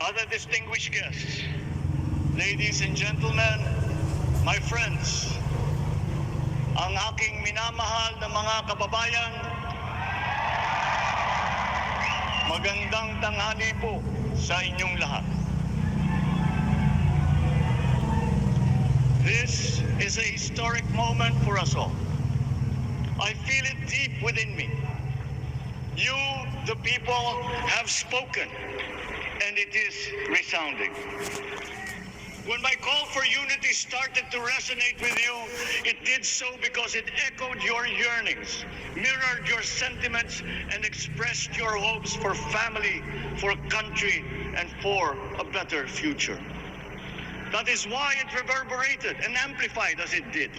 other distinguished guests, ladies and gentlemen, my friends, ang aking minamahal na mga kababayan, magandang tanghali po sa inyong lahat. This is a historic moment for us all. I feel it deep within me. You, the people, have spoken, and it is resounding. When my call for unity started to resonate with you, it did so because it echoed your yearnings, mirrored your sentiments, and expressed your hopes for family, for country, and for a better future. That is why it reverberated and amplified as it did,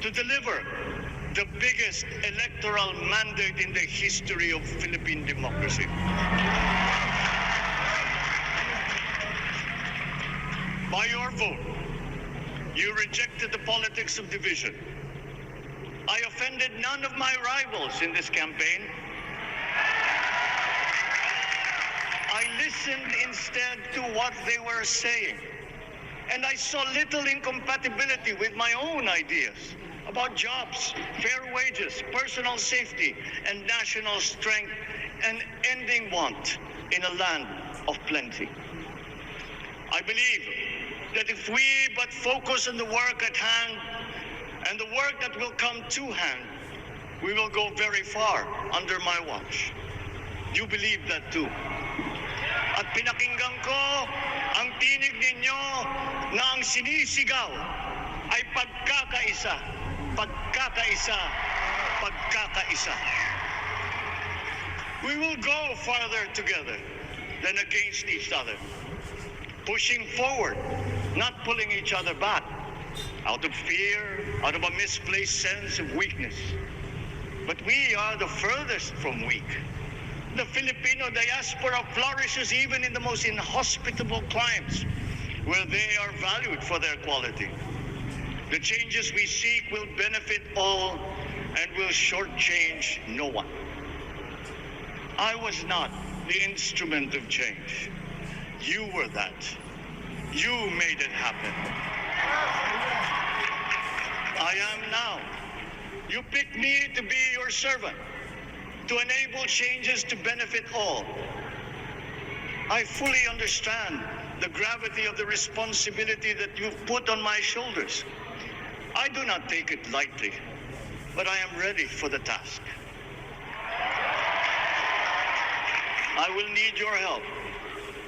to deliver the biggest electoral mandate in the history of Philippine democracy. By your vote, you rejected the politics of division. I offended none of my rivals in this campaign. I listened instead to what they were saying, and I saw little incompatibility with my own ideas about jobs, fair wages, personal safety, and national strength, and ending want in a land of plenty. I believe that if we but focus on the work at hand and the work that will come to hand, we will go very far under my watch. You believe that too. At pinakinggan ko ang tinig ninyo na ang sinisigaw ay pagkakaisa, pagkakaisa, pagkakaisa. We will go farther together than against each other, pushing forward, not pulling each other back, out of fear, out of a misplaced sense of weakness. But we are the furthest from weak. The Filipino diaspora flourishes even in the most inhospitable climes, where they are valued for their quality. The changes we seek will benefit all and will shortchange no one. I was not the instrument of change. You were that. You made it happen. I am now. You picked me to be your servant, to enable changes to benefit all. I fully understand the gravity of the responsibility that you've put on my shoulders. I do not take it lightly, but I am ready for the task. I will need your help.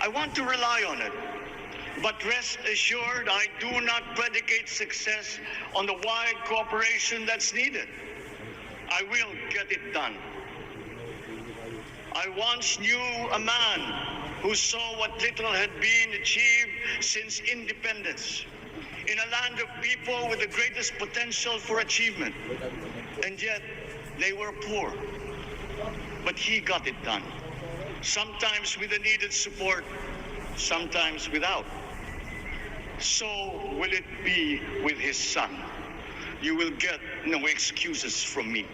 I want to rely on it. But rest assured, I do not predicate success on the wide cooperation that's needed. I will get it done. I once knew a man who saw what little had been achieved since independence in a land of people with the greatest potential for achievement. And yet, they were poor. But he got it done. Sometimes with the needed support, sometimes without. So will it be with his son. You will get no excuses from me.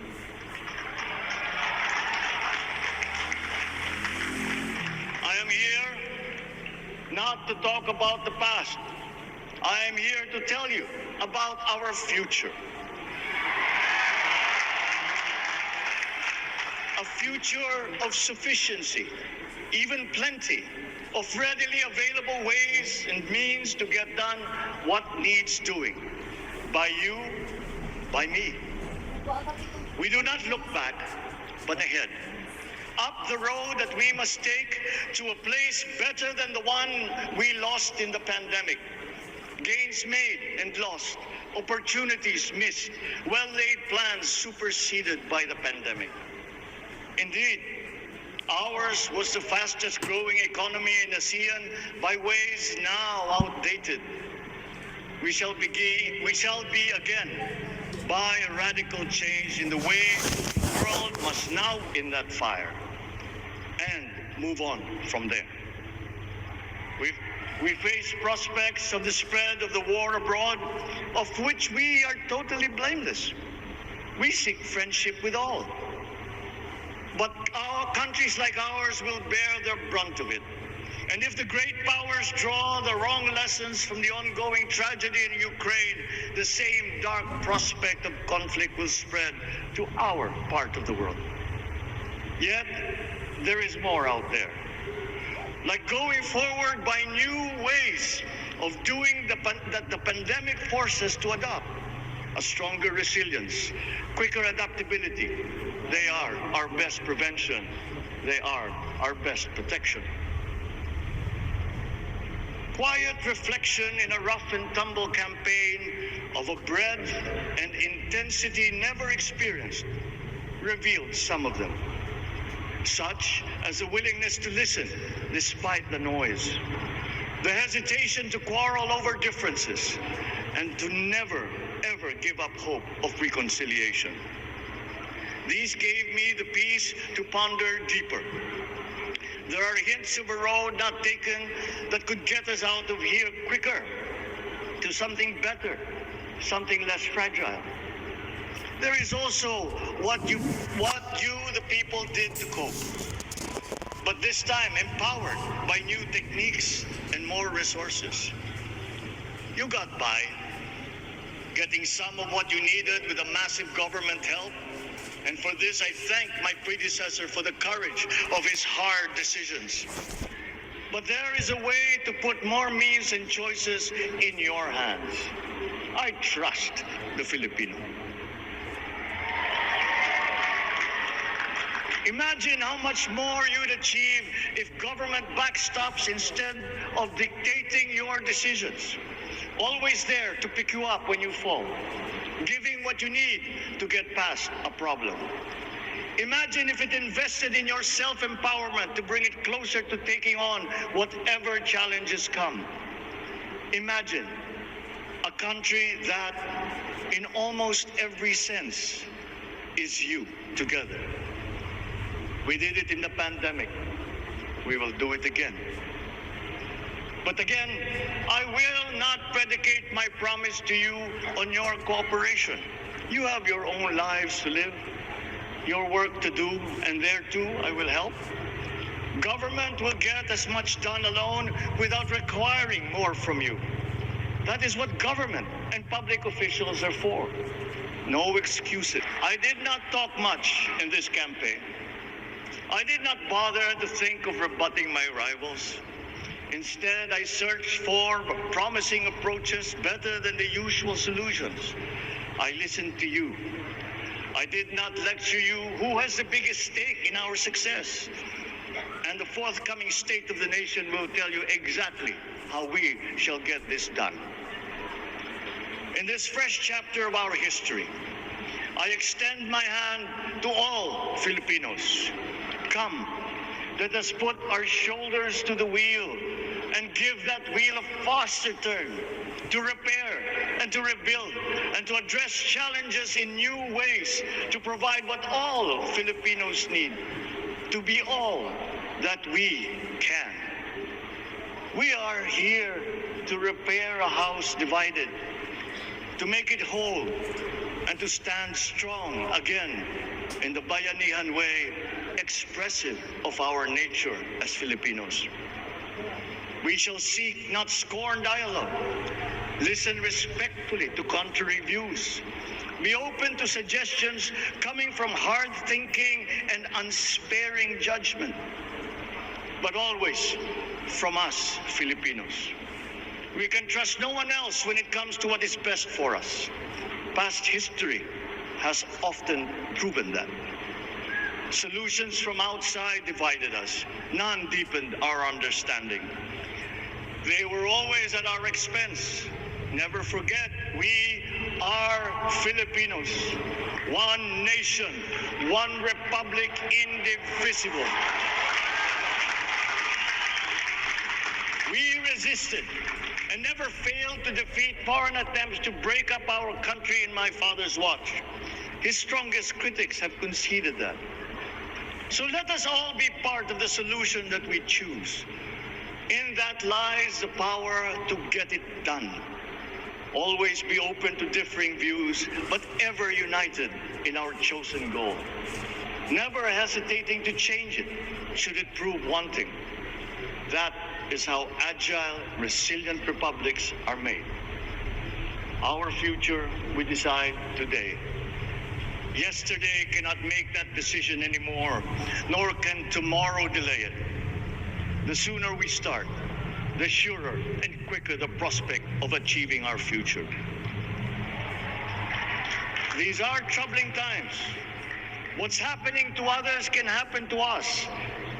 I am here not to talk about the past. I am here to tell you about our future. A future of sufficiency, even plenty, of readily available ways and means to get done what needs doing. By you, by me. We do not look back, but ahead. Up the road that we must take to a place better than the one we lost in the pandemic. Gains made and lost, opportunities missed, well-laid plans superseded by the pandemic. Indeed, ours was the fastest growing economy in ASEAN by ways now outdated. We shall be again by a radical change in the way the world must now in that fire and move on from there. We face prospects of the spread of the war abroad, of which we are totally blameless. We seek friendship with all. But our countries like ours will bear the brunt of it. And if the great powers draw the wrong lessons from the ongoing tragedy in Ukraine, the same dark prospect of conflict will spread to our part of the world. Yet, there is more out there. Like going forward by new ways of doing that the pandemic forces to adopt. A stronger resilience, quicker adaptability. They are our best prevention. They are our best protection. Quiet reflection in a rough and tumble campaign of a breadth and intensity never experienced revealed some of them, such as a willingness to listen despite the noise, the hesitation to quarrel over differences, and to never, ever give up hope of reconciliation. These gave me the peace to ponder deeper. There are hints of a road not taken that could get us out of here quicker to something better, something less fragile. There is also what you, the people, did to cope. But this time empowered by new techniques and more resources. You got by, getting some of what you needed with a massive government help. And for this, I thank my predecessor for the courage of his hard decisions. But there is a way to put more means and choices in your hands. I trust the Filipino. Imagine how much more you'd achieve if government backstops instead of dictating your decisions. Always there to pick you up when you fall, giving what you need to get past a problem. Imagine if it invested in your self-empowerment to bring it closer to taking on whatever challenges come. Imagine a country that, in almost every sense, is you together. We did it in the pandemic. We will do it again. But again, I will not predicate my promise to you on your cooperation. You have your own lives to live, your work to do, and there too I will help. Government will get as much done alone without requiring more from you. That is what government and public officials are for. No excuses. I did not talk much in this campaign. I did not bother to think of rebutting my rivals. Instead, I searched for promising approaches better than the usual solutions. I listened to you. I did not lecture you who has the biggest stake in our success. And the forthcoming State of the Nation will tell you exactly how we shall get this done. In this fresh chapter of our history, I extend my hand to all Filipinos. Come, let us put our shoulders to the wheel and give that wheel a faster turn to repair and to rebuild and to address challenges in new ways, to provide what all Filipinos need, to be all that we can. We are here to repair a house divided, to make it whole, and to stand strong again in the Bayanihan way, expressive of our nature as Filipinos. We shall seek, not scorn, dialogue. Listen respectfully to contrary views. Be open to suggestions coming from hard thinking and unsparing judgment. But always from us, Filipinos. We can trust no one else when it comes to what is best for us. Past history has often proven that. Solutions from outside divided us. None deepened our understanding. They were always at our expense. Never forget, we are Filipinos. One nation, one republic, indivisible. We resisted and never failed to defeat foreign attempts to break up our country in my father's watch. His strongest critics have conceded that. So let us all be part of the solution that we choose. In that lies the power to get it done. Always be open to differing views, but ever united in our chosen goal. Never hesitating to change it, should it prove wanting. That is how agile, resilient republics are made. Our future we decide today. Yesterday cannot make that decision anymore, nor can tomorrow delay it. The sooner we start, the surer and quicker the prospect of achieving our future. These are troubling times. What's happening to others can happen to us,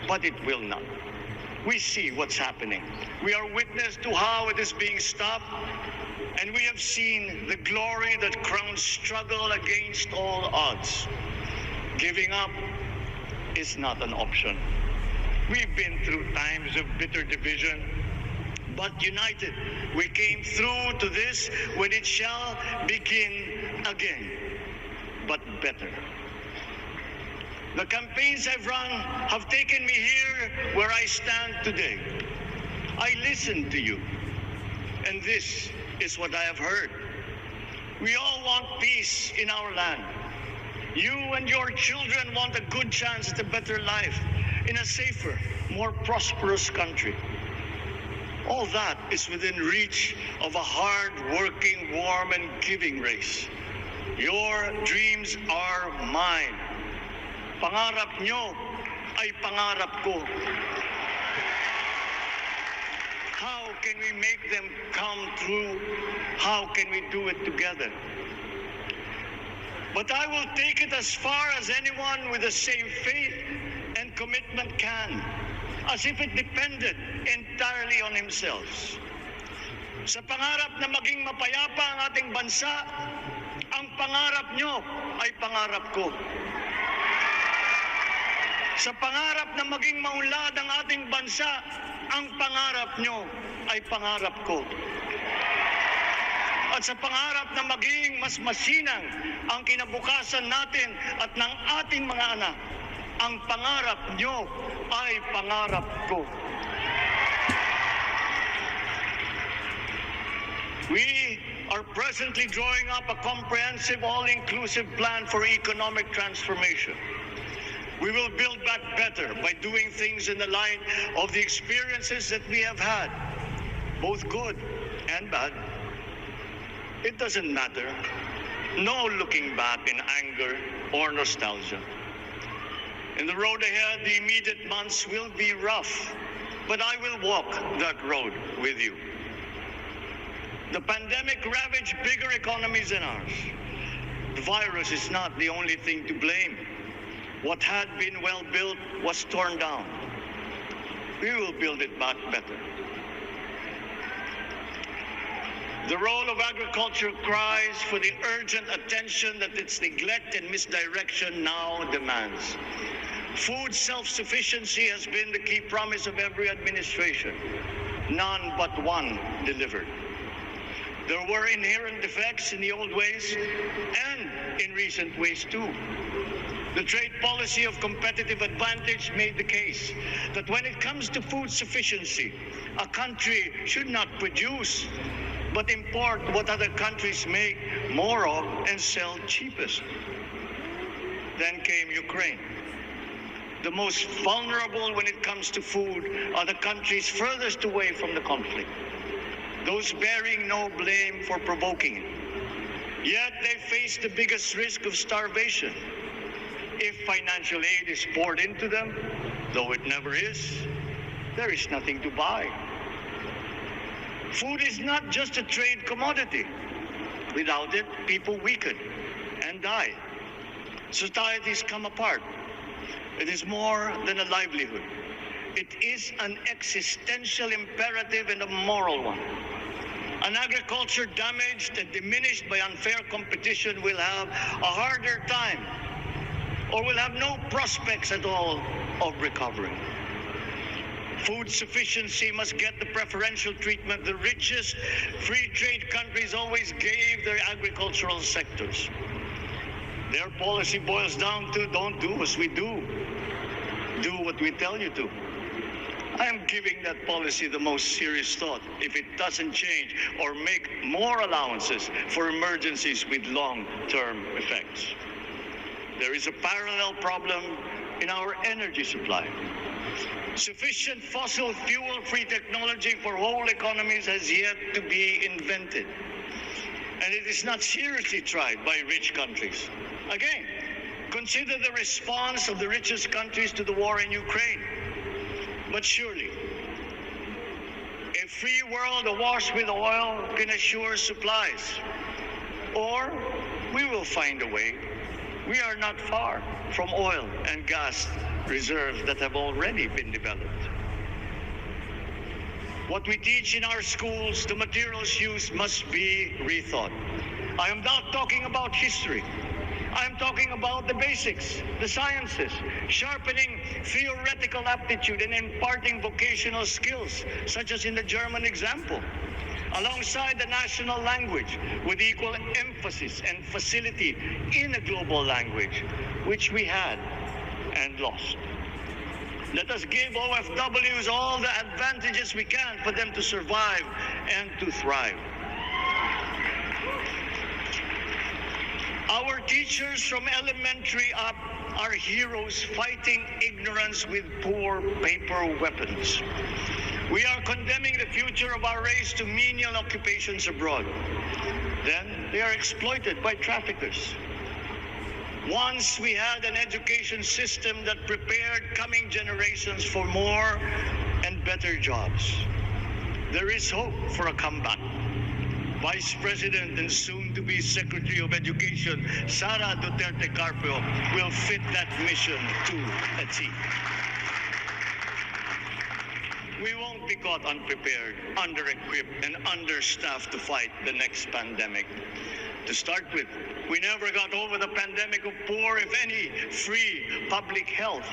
but it will not. We see what's happening. We are witness to how it is being stopped, and we have seen the glory that crowns struggle against all odds. Giving up is not an option. We've been through times of bitter division, but united, we came through to this when it shall begin again, but better. The campaigns I've run have taken me here where I stand today. I listened to you, and this is what I have heard. We all want peace in our land. You and your children want a good chance at a better life in a safer, more prosperous country. All that is within reach of a hard-working, warm, and giving race. Your dreams are mine. Pangarap nyo ay pangarap ko. How can we make them come true? How can we do it together? But I will take it as far as anyone with the same faith and commitment can, as if it depended entirely on himself. Sa pangarap na maging mapayapa ang ating bansa, ang pangarap nyo ay pangarap ko. Sa pangarap na maging maunlad ang ating bansa, ang pangarap nyo ay pangarap ko. At sa pangarap na maging mas masinang ang kinabukasan natin at ng ating mga anak, ang pangarap nyo ay pangarap ko. We are presently drawing up a comprehensive, all-inclusive plan for economic transformation. We will build back better by doing things in the light of the experiences that we have had, both good and bad. It doesn't matter. No looking back in anger or nostalgia. In the road ahead, the immediate months will be rough, but I will walk that road with you. The pandemic ravaged bigger economies than ours. The virus is not the only thing to blame. What had been well built was torn down. We will build it back better. The role of agriculture cries for the urgent attention that its neglect and misdirection now demands. Food self-sufficiency has been the key promise of every administration. None but one delivered. There were inherent defects in the old ways and in recent ways too. The trade policy of competitive advantage made the case that when it comes to food sufficiency, a country should not produce, but import what other countries make more of and sell cheapest. Then came Ukraine. The most vulnerable when it comes to food are the countries furthest away from the conflict, those bearing no blame for provoking it. Yet they face the biggest risk of starvation. If financial aid is poured into them, though it never is, there is nothing to buy. Food is not just a trade commodity. Without it, people weaken and die. Societies come apart. It is more than a livelihood. It is an existential imperative and a moral one. An agriculture damaged and diminished by unfair competition will have a harder time, or will have no prospects at all of recovery. Food sufficiency must get the preferential treatment the richest free trade countries always gave their agricultural sectors. Their policy boils down to don't do as we do. Do what we tell you to. I am giving that policy the most serious thought if it doesn't change or make more allowances for emergencies with long-term effects. There is a parallel problem in our energy supply. Sufficient fossil fuel-free technology for whole economies has yet to be invented. And it is not seriously tried by rich countries. Again, consider the response of the richest countries to the war in Ukraine. But surely, a free world awash with oil can assure supplies. Or we will find a way. We are not far from oil and gas reserves that have already been developed. What we teach in our schools, the materials used must be rethought. I am not talking about history. I am talking about the basics, the sciences, sharpening theoretical aptitude and imparting vocational skills, such as in the German example, alongside the national language with equal emphasis and facility in a global language, which we had and lost. Let us give OFWs all the advantages we can for them to survive and to thrive. Our teachers from elementary up are heroes fighting ignorance with poor paper weapons. We are condemning the future of our race to menial occupations abroad. Then they are exploited by traffickers. Once we had an education system that prepared coming generations for more and better jobs. There is hope for a comeback. Vice President and soon-to-be Secretary of Education, Sara Duterte Carpio, will fit that mission to a T. We won't be caught unprepared, under-equipped, and understaffed to fight the next pandemic. To start with, we never got over the pandemic of poor, if any, free public health.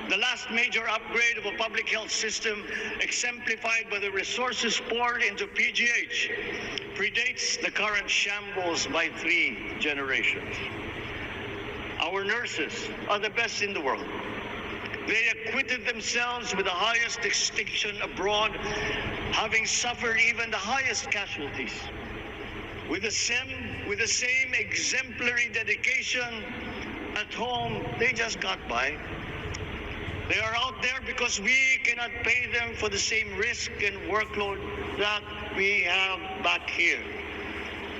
The last major upgrade of a public health system, exemplified by the resources poured into PGH, predates the current shambles by 3 generations. Our nurses are the best in the world. They acquitted themselves with the highest distinction abroad, having suffered even the highest casualties. With the same exemplary dedication at home, they just got by. They are out there because we cannot pay them for the same risk and workload that we have back here.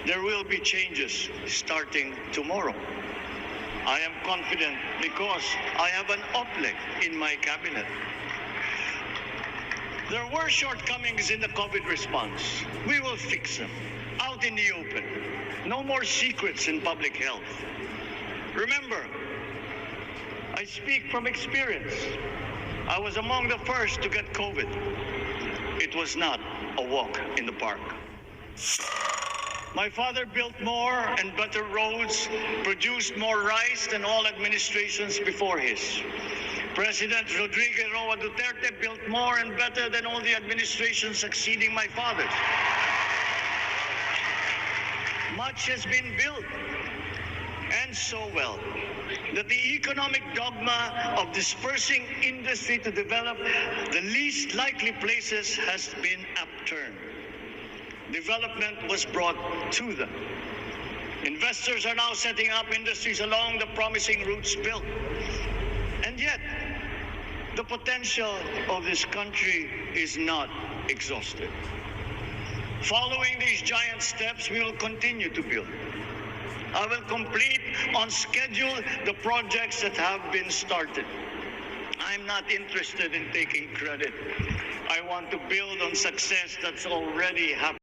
There will be changes starting tomorrow. I am confident because I have an OPLEC in my cabinet. There were shortcomings in the COVID response. We will fix them out in the open. No more secrets in public health. Remember, I speak from experience. I was among the first to get COVID. It was not a walk in the park. My father built more and better roads, produced more rice than all administrations before his. President Rodrigo Roa Duterte built more and better than all the administrations succeeding my father's. Much has been built, and so well, that the economic dogma of dispersing industry to develop the least likely places has been upturned. Development was brought to them. Investors are now setting up industries along the promising routes built. And yet, the potential of this country is not exhausted. Following these giant steps, we will continue to build. I will complete on schedule the projects that have been started. I'm not interested in taking credit. I want to build on success that's already happened.